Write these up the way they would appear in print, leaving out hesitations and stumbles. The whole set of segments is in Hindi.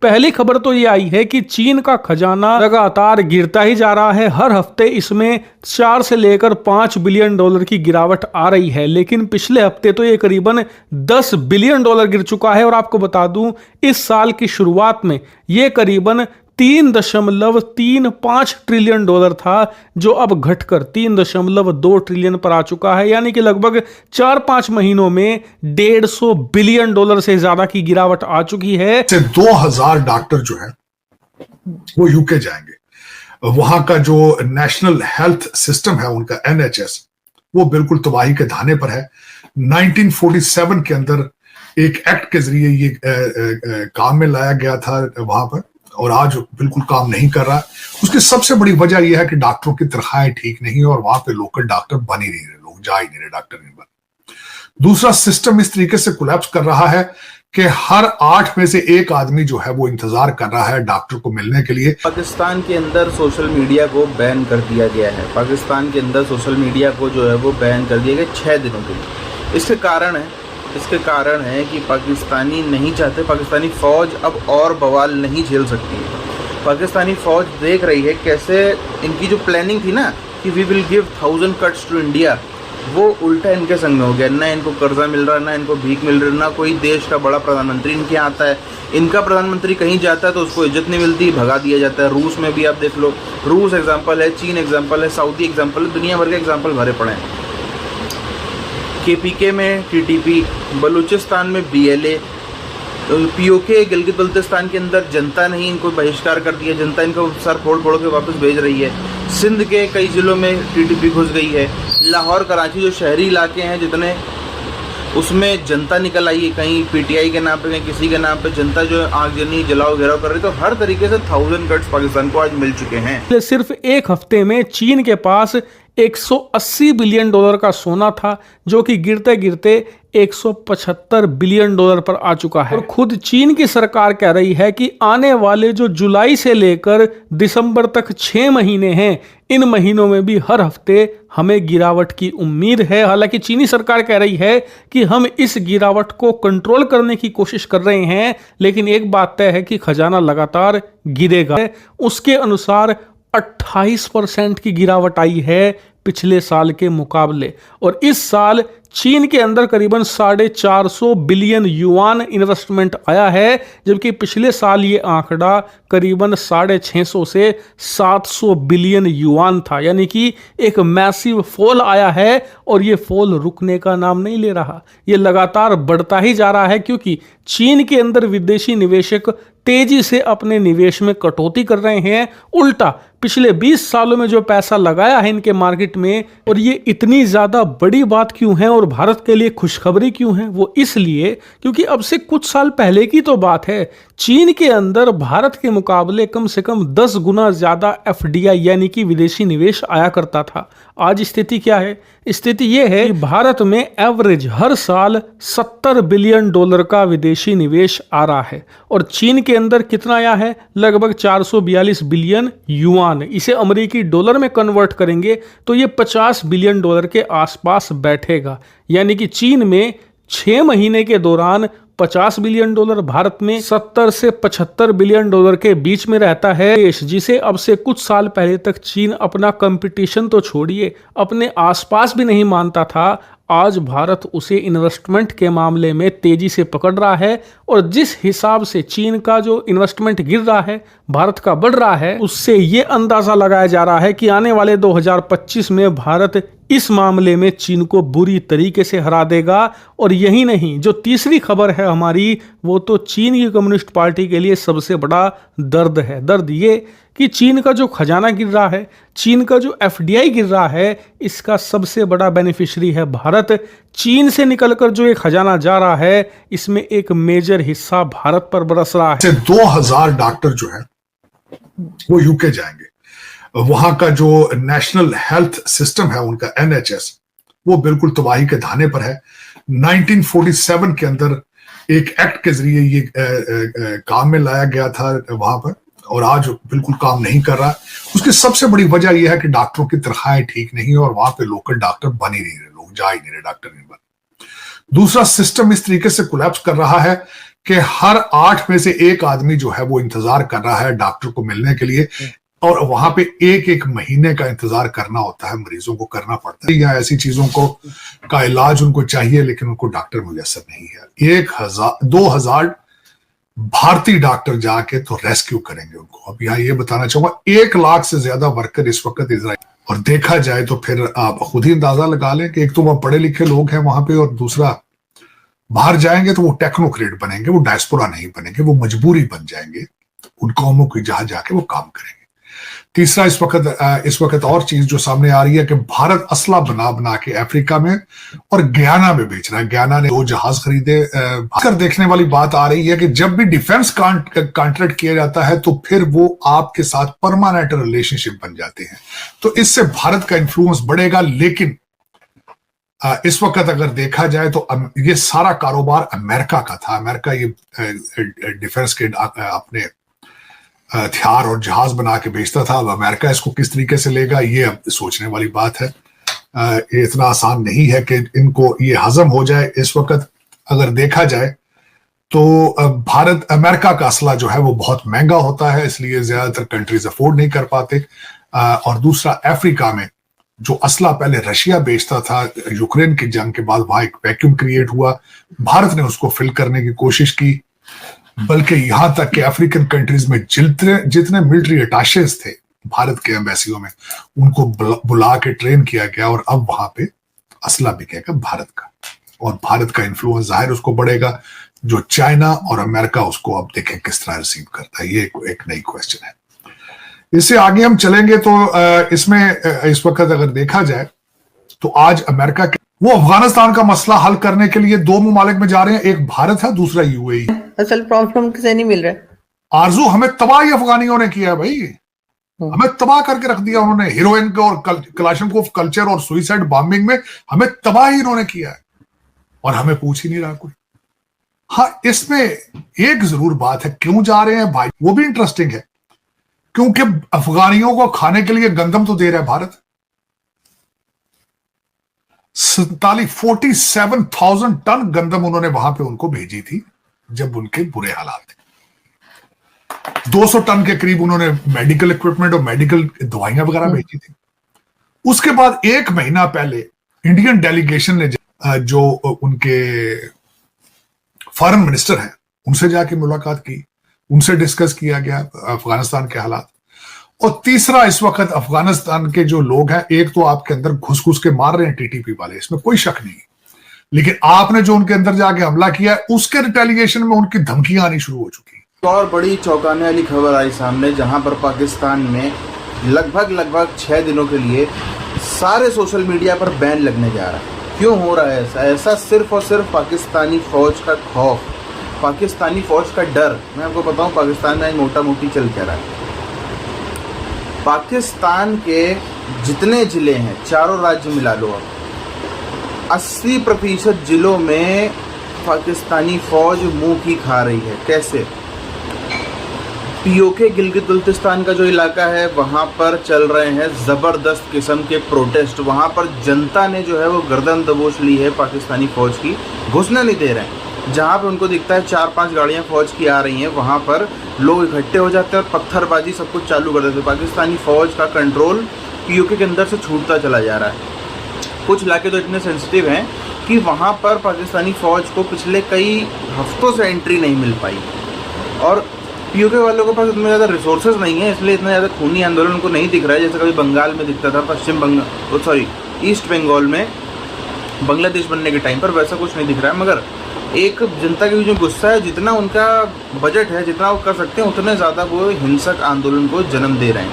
पहली खबर तो ये आई है कि चीन का खजाना लगातार गिरता ही जा रहा है। हर हफ्ते इसमें 4 से लेकर 5 बिलियन डॉलर की गिरावट आ रही है, लेकिन पिछले हफ्ते तो ये करीबन 10 बिलियन डॉलर गिर चुका है। और आपको बता दूं, इस साल की शुरुआत में ये करीबन 3.35 ट्रिलियन डॉलर था, जो अब घटकर 3.2 ट्रिलियन पर आ चुका है। यानी कि लगभग 4-5 महीनों में 150 बिलियन डॉलर से ज्यादा की गिरावट आ चुकी है। 2000 डॉक्टर जो है वो यूके जाएंगे। वहां का जो नेशनल हेल्थ सिस्टम है उनका NHS, वो बिल्कुल तबाही के धाने पर है। 1947 के अंदर एक एक्ट के जरिए ये काम में लाया गया था वहां पर, और आज बिल्कुल काम नहीं कर रहा। उसकी सबसे बड़ी वजह यह है कि डॉक्टरों की तनख्वाहें ठीक नहीं है और वहां पे लोकल डॉक्टर बन ही नहीं रहे, लोग जा ही नहीं रहे, डॉक्टर नहीं बन। दूसरा, सिस्टम इस तरीके से कोलैप्स कर रहा है कि हर 8 में से 1 आदमी जो है वो इंतजार कर रहा है डॉक्टर को मिलने के लिए। पाकिस्तान के अंदर सोशल मीडिया को बैन कर दिया गया है। पाकिस्तान के अंदर सोशल मीडिया को जो है वो बैन कर दिया गया 6 दिनों के लिए। इसके कारण है कि पाकिस्तानी नहीं चाहते, पाकिस्तानी फ़ौज अब और बवाल नहीं झेल सकती है। पाकिस्तानी फ़ौज देख रही है कैसे इनकी जो प्लानिंग थी ना कि we will give 1000 cuts to India, वो उल्टा इनके संग में हो गया। ना इनको कर्जा मिल रहा, ना इनको भीख मिल रही, ना कोई देश का बड़ा प्रधानमंत्री इनके यहाँ आता है। इनका प्रधानमंत्री कहीं जाता है तो उसको इज्जत नहीं मिलती, भगा दिया जाता है। रूस में भी आप देख लो, रूस एग्जाम्पल है, चीन एग्जाम्पल है, सऊदी एग्जाम्पल है, दुनिया भर के एग्जाम्पल भरे पड़े हैं। KPK में TTP, बलूचिस्तान में BLA, POK गिलगित बल्तिस्तान के अंदर जनता नहीं, इनको बहिष्कार कर दिया, जनता इनको सर फोड़ फोड़ के वापस भेज रही है। सिंध के कई ज़िलों में TTP घुस गई है। लाहौर कराची जो शहरी इलाके हैं जितने, उसमें जनता निकल आई है, कहीं PTI के नाम पे, कहीं किसी के नाम पे जनता जो है आगजनी जलाओ घेराव कर रही है। तो हर तरीके से 1000 कट्स पाकिस्तान को आज मिल चुके हैं। सिर्फ एक हफ्ते में चीन के पास 180 बिलियन डॉलर का सोना था, जो कि गिरते गिरते 175 बिलियन डॉलर पर आ चुका है। और खुद चीन की सरकार कह रही है कि आने वाले जो जुलाई से लेकर दिसंबर तक 6 महीने हैं, इन महीनों में भी हर हफ्ते हमें गिरावट की उम्मीद है। हालांकि चीनी सरकार कह रही है कि हम इस गिरावट को कंट्रोल करने की कोशिश कर रहे हैं, लेकिन एक बात तय है कि खजाना लगातार गिरेगा। उसके अनुसार 28% की गिरावट आई है पिछले साल के मुकाबले, और इस साल चीन के अंदर करीबन 450 बिलियन युआन इन्वेस्टमेंट आया है, जबकि पिछले साल ये आंकड़ा करीबन 650 से 700 बिलियन युआन था। यानी कि एक मैसिव फॉल आया है, और ये फॉल रुकने का नाम नहीं ले रहा, ये लगातार बढ़ता ही जा रहा है, क्योंकि चीन के अंदर विदेशी निवेशक तेजी से अपने निवेश में कटौती कर रहे हैं। उल्टा पिछले 20 सालों में जो पैसा लगाया है इनके मार्केट में, और ये इतनी ज्यादा बड़ी बात क्यों है और भारत के लिए खुशखबरी क्यों है, वो इसलिए क्योंकि अब से कुछ साल पहले की तो बात है, चीन के अंदर भारत के मुकाबले कम से कम 10 गुना ज्यादा FDI यानी कि विदेशी निवेश आया करता था। आज स्थिति क्या है? स्थिति यह है कि भारत में एवरेज हर साल 70 बिलियन डॉलर का विदेशी निवेश आ रहा है, और चीन के अंदर कितना आया है? लगभग 442 बिलियन युआन। इसे अमेरिकी डॉलर में कन्वर्ट करेंगे तो ये 50 बिलियन डॉलर के आसपास बैठेगा। यानी कि चीन में 6 महीने के दौरान 50 बिलियन डॉलर, भारत में 70 से 75 बिलियन डॉलर के बीच में रहता है। देश जिसे अब से कुछ साल पहले तक चीन अपना कंपटीशन तो छोड़िए, अपने आसपास भी नहीं मानता था, आज भारत उसे इन्वेस्टमेंट के मामले में तेजी से पकड़ रहा है। और जिस हिसाब से चीन का जो इन्वेस्टमेंट गिर रहा है, भारत का बढ़ रहा है, उससे ये अंदाजा लगाया जा रहा है कि आने वाले 2025 में भारत इस मामले में चीन को बुरी तरीके से हरा देगा। और यही नहीं, जो तीसरी खबर है हमारी, वो तो चीन की कम्युनिस्ट पार्टी के लिए सबसे बड़ा दर्द है। दर्द ये कि चीन का जो खजाना गिर रहा है, चीन का जो FDI गिर रहा है, इसका सबसे बड़ा बेनिफिशियरी है भारत। चीन से निकलकर जो ये खजाना जा रहा है, इसमें एक मेजर हिस्सा भारत पर बरस रहा है। 2000 डॉक्टर जो है वो यूके जाएंगे। वहां का जो नेशनल हेल्थ सिस्टम है उनका NHS, वो बिल्कुल तबाही के धाने पर है। 1947 के अंदर एक एक्ट के जरिए ये काम में लाया गया था वहां पर, और आज बिल्कुल काम नहीं कर रहा। उसकी सबसे बड़ी वजह यह है कि डॉक्टरों की तनख्वाहें ठीक नहीं है और वहां पे लोकल डॉक्टर बन ही नहीं रहे, लोग जा ही नहीं रहे, डॉक्टर नहीं बन। दूसरा, सिस्टम इस तरीके से कोलैप्स कर रहा है कि हर 8 में से 1 आदमी जो है वो इंतजार कर रहा है डॉक्टर को मिलने के लिए, और वहां पे एक महीने का इंतजार करना होता है, मरीजों को करना पड़ता है, या ऐसी चीजों को का इलाज उनको चाहिए लेकिन उनको डॉक्टर मुयस्सर नहीं है। 2,000 भारतीय डॉक्टर जाके तो रेस्क्यू करेंगे उनको। अब यहाँ ये बताना चाहूंगा 1 लाख से ज्यादा वर्कर इस वक्त इजराइल, और देखा जाए तो फिर आप खुद ही अंदाजा लगा लें कि एक तो वह पढ़े लिखे लोग हैं वहां पे, और दूसरा बाहर जाएंगे तो वो टेक्नोक्रेट बनेंगे, वो डायस्पोरा नहीं बनेंगे, वो मजबूरी बन जाएंगे उन कौमों की जहां जाके वो काम करेंगे। तीसरा इस वक्त और चीज जो सामने आ रही है कि भारत असला बना के अफ्रीका में और गयाना में बेच रहा है। गयाना ने 2 जहाज खरीदे। देखने वाली बात आ रही है कि जब भी डिफेंस कॉन्ट्रैक्ट किया जाता है तो फिर वो आपके साथ परमानेंट रिलेशनशिप बन जाते हैं, तो इससे भारत का इन्फ्लुएंस बढ़ेगा। लेकिन इस वक्त अगर देखा जाए तो ये सारा कारोबार अमेरिका का था। अमेरिका ये डिफेंस के अपने हथियार और जहाज बना के बेचता था। अब अमेरिका इसको किस तरीके से लेगा, ये अब सोचने वाली बात है। ये इतना आसान नहीं है कि इनको ये हजम हो जाए। इस वक्त अगर देखा जाए तो अमेरिका का असला जो है वो बहुत महंगा होता है, इसलिए ज्यादातर कंट्रीज अफोर्ड नहीं कर पाते। और दूसरा, अफ्रीका में जो असला पहले रशिया बेचता था, यूक्रेन की जंग के बाद वहां एक वैक्यूम क्रिएट हुआ, भारत ने उसको फिल करने की कोशिश की। बल्कि यहां तक कि अफ्रीकन कंट्रीज में जितने मिलिट्री अटैचेस थे भारत के एम्बेसियों में, उनको बुला के ट्रेन किया गया, और अब वहां पे असला बिकेगा भारत का, और भारत का इन्फ्लुएंस जाहिर उसको बढ़ेगा। जो चाइना और अमेरिका उसको अब देखें किस तरह रिसीव करता है, ये एक नई क्वेश्चन है। इससे आगे हम चलेंगे तो इसमें इस वक्त अगर देखा जाए तो आज अमेरिका के वो अफगानिस्तान का मसला हल करने के लिए 2 ममालिक में जा रहे हैं, एक भारत है, दूसरा यूएई। असल प्रॉब्लम किसे नहीं मिल रहा है। आरजू हमें तबाही अफगानियों ने किया है भाई, हमें तबाह करके रख दिया उन्होंने। हीरोइन को और कलाशनकोव कल्चर और सुइसाइड बॉम्बिंग में हमें तबाही इन्होंने किया है, और हमें पूछ ही नहीं रहा कोई। हाँ, इसमें एक जरूर बात है, क्यों जा रहे हैं भाई, वो भी इंटरेस्टिंग है। क्योंकि अफगानियों को खाने के लिए गंदम तो दे रहा है भारत। 47,000 टन गंदम उन्होंने वहां पे उनको भेजी थी जब उनके बुरे हालात थे। 200 टन के करीब उन्होंने मेडिकल इक्विपमेंट और मेडिकल दवाइयां वगैरह भेजी थी। उसके बाद 1 महीना पहले इंडियन डेलीगेशन ने जो उनके फॉरेन मिनिस्टर हैं उनसे जाके मुलाकात की, उनसे डिस्कस किया गया अफगानिस्तान के हालात। और तीसरा, इस वक्त अफगानिस्तान के जो लोग हैं, एक तो आपके अंदर घुस घुस के मार रहे हैं टीटीपी वाले, इसमें कोई शक नहीं, लेकिन आपने जो उनके अंदर जाके हमला किया है उसके रिटेलिएशन में उनकी धमकियां आनी शुरू हो चुकी। और बड़ी चौंकाने वाली खबर आई सामने, जहां पर पाकिस्तान में लगभग 6 दिनों के लिए सारे सोशल मीडिया पर बैन लगने जा रहा है। क्यों हो रहा है ऐसा? सिर्फ और सिर्फ पाकिस्तानी फौज का खौफ, पाकिस्तानी फौज का डर। मैं आपको बताऊं पाकिस्तान में मोटा मोटी चल क्या रहा है। पाकिस्तान के जितने ज़िले हैं, चारों राज्य मिला लो, अब 80% ज़िलों में पाकिस्तानी फौज मुंह की खा रही है। कैसे? पीओके गिलगित बल्तिस्तान का जो इलाका है वहाँ पर चल रहे हैं ज़बरदस्त किस्म के प्रोटेस्ट। वहाँ पर जनता ने जो है वो गर्दन दबोच ली है पाकिस्तानी फ़ौज की, घुसने नहीं दे रहे हैं। जहाँ पे उनको दिखता है 4-5 गाड़ियाँ फ़ौज की आ रही हैं, वहाँ पर लोग इकट्ठे हो जाते हैं और पत्थरबाजी सब कुछ चालू कर देते हैं। पाकिस्तानी फ़ौज का कंट्रोल पीओके के अंदर से छूटता चला जा रहा है। कुछ इलाके तो इतने सेंसिटिव हैं कि वहाँ पर पाकिस्तानी फ़ौज को पिछले कई हफ्तों से एंट्री नहीं मिल पाई, और पीओके वालों के पास इतने ज़्यादा रिसोर्सेज नहीं है, इसलिए इतना ज़्यादा खूनी आंदोलन उनको नहीं दिख रहा है जैसे कभी बंगाल में दिखता था, ईस्ट बंगाल में बांग्लादेश बनने के टाइम पर वैसा कुछ नहीं दिख रहा है। मगर एक जनता के बीच में गुस्सा है, जितना उनका बजट है, जितना वो कर सकते हैं उतने ज़्यादा वो हिंसक आंदोलन को जन्म दे रहे हैं।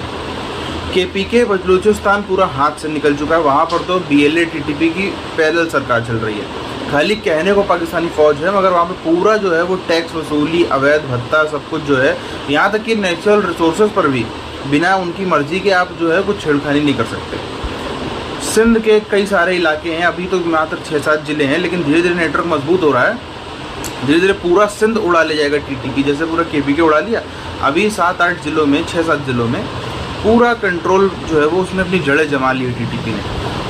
केपीके बलूचिस्तान पूरा हाथ से निकल चुका है, वहाँ पर तो BLA TTP की पैरेलल सरकार चल रही है। खाली कहने को पाकिस्तानी फ़ौज है, मगर वहाँ पे पूरा जो है वो टैक्स वसूली, अवैध भत्ता, सब कुछ जो है, यहाँ तक कि नेचुरल रिसोर्सेज पर भी बिना उनकी मर्जी के आप जो है कुछ छेड़खानी नहीं कर सकते। सिंध के कई सारे इलाके हैं, अभी तो मात्र 6-7 ज़िले हैं, लेकिन धीरे धीरे नेटवर्क मजबूत हो रहा है। धीरे धीरे पूरा सिंध उड़ा ले जाएगा TTP, जैसे पूरा KPK उड़ा लिया। अभी 7-8 ज़िलों में, 6-7 ज़िलों में पूरा कंट्रोल जो है वो उसने अपनी जड़ें जमा ली है TTP ने।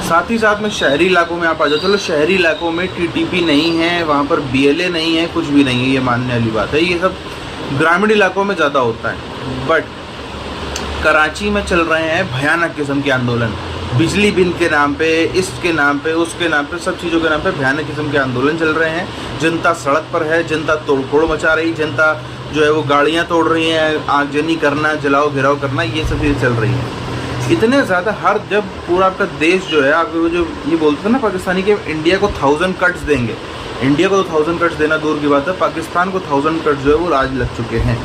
साथ ही साथ में शहरी इलाकों में आप आ जाओ, चलो शहरी इलाकों में टीटीपी नहीं है, वहाँ पर बीएलए नहीं है, कुछ भी नहीं है, ये मानने वाली बात है। ये सब ग्रामीण इलाकों में ज़्यादा होता है। बट कराची में चल रहे हैं भयानक किस्म के आंदोलन, बिजली बिल के नाम पे, इसके नाम पे, उसके नाम पे, सब चीज़ों के नाम पे भयानक किस्म के आंदोलन चल रहे हैं। जनता सड़क पर है, जनता तोड़फोड़ मचा रही, जनता जो है वो गाड़ियाँ तोड़ रही हैं, आगजनी करना, जलाओ घिराव करना, ये सब चीज़ें चल रही हैं। इतने ज़्यादा हर जब पूरा आपका देश जो है, आप जो ये बोलते हैं ना पाकिस्तानी के इंडिया को 1000 कट्स देंगे, इंडिया को तो 1000 कट्स देना दूर की बात है, पाकिस्तान को 1000 कट्स जो है वो आज लग चुके हैं।